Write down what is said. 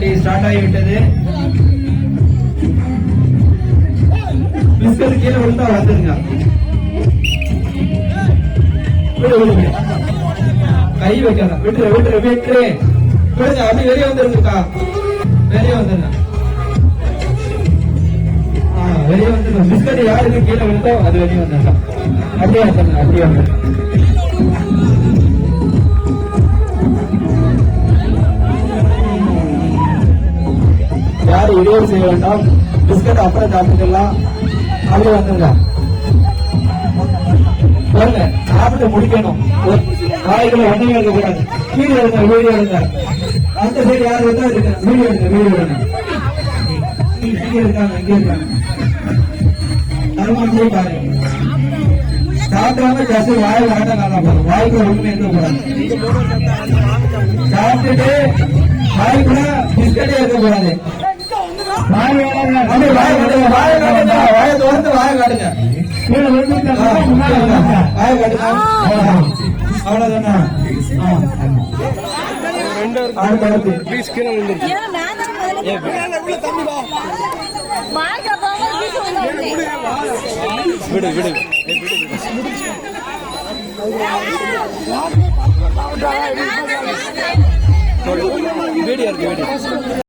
போட்டி ஸ்டார்ட் ஆகிவிட்டது. பிஸ்கட் கீழே விழுந்தா வந்துருங்க. கை வைக்கல, விட்டுரு விட்டுரு விட்டுரு விடுங்க. அப்படி வெளியே வந்துருங்கக்கா, வெளியே வந்துருங்க. வெளியே வந்துருங்க. பிஸ்கட் யாருக்கு கீழே விழுந்தோ அது வெளியே வந்துருங்க. அப்படியே வந்துருங்க, அப்படியே வந்துருங்க. யாரும் இடையூறு செய்ய வேண்டாம். பிஸ்கட் அப்புறம் சாப்பிட்டுக்கலாம். அப்படியே வந்துருங்க. பாருங்க, சாப்பிட்டு முடிக்கணும். காய்களை ஒன்றுமே இருக்க கூடாது. கீழே எடுங்க, வீடியோ எடுங்க. அந்த சைடு யாரு இருந்தா இருக்கு, வீடியோ எடுங்க, வீடியோ எடுங்க. இங்கே இருக்காங்க, இங்கே இருக்காங்க. தருமானே பாருங்க. சாப்பிடாம ஜஸ்ட் வாய் வாட்டா நல்லா போதும். வாய்க்கு ஒண்ணுமே இருக்க கூடாது. சாப்பிட்டுட்டு வாய் கூட பிஸ்கட்டே இருக்க கூடாது. வாய் காட்டுங்க, வாயை தோர்ந்து வாயை காட்டுங்க. வாயை காட்டுங்க. அவ்வளவுதானா? விடு விடு வீடியோ இருக்கு வீடியோ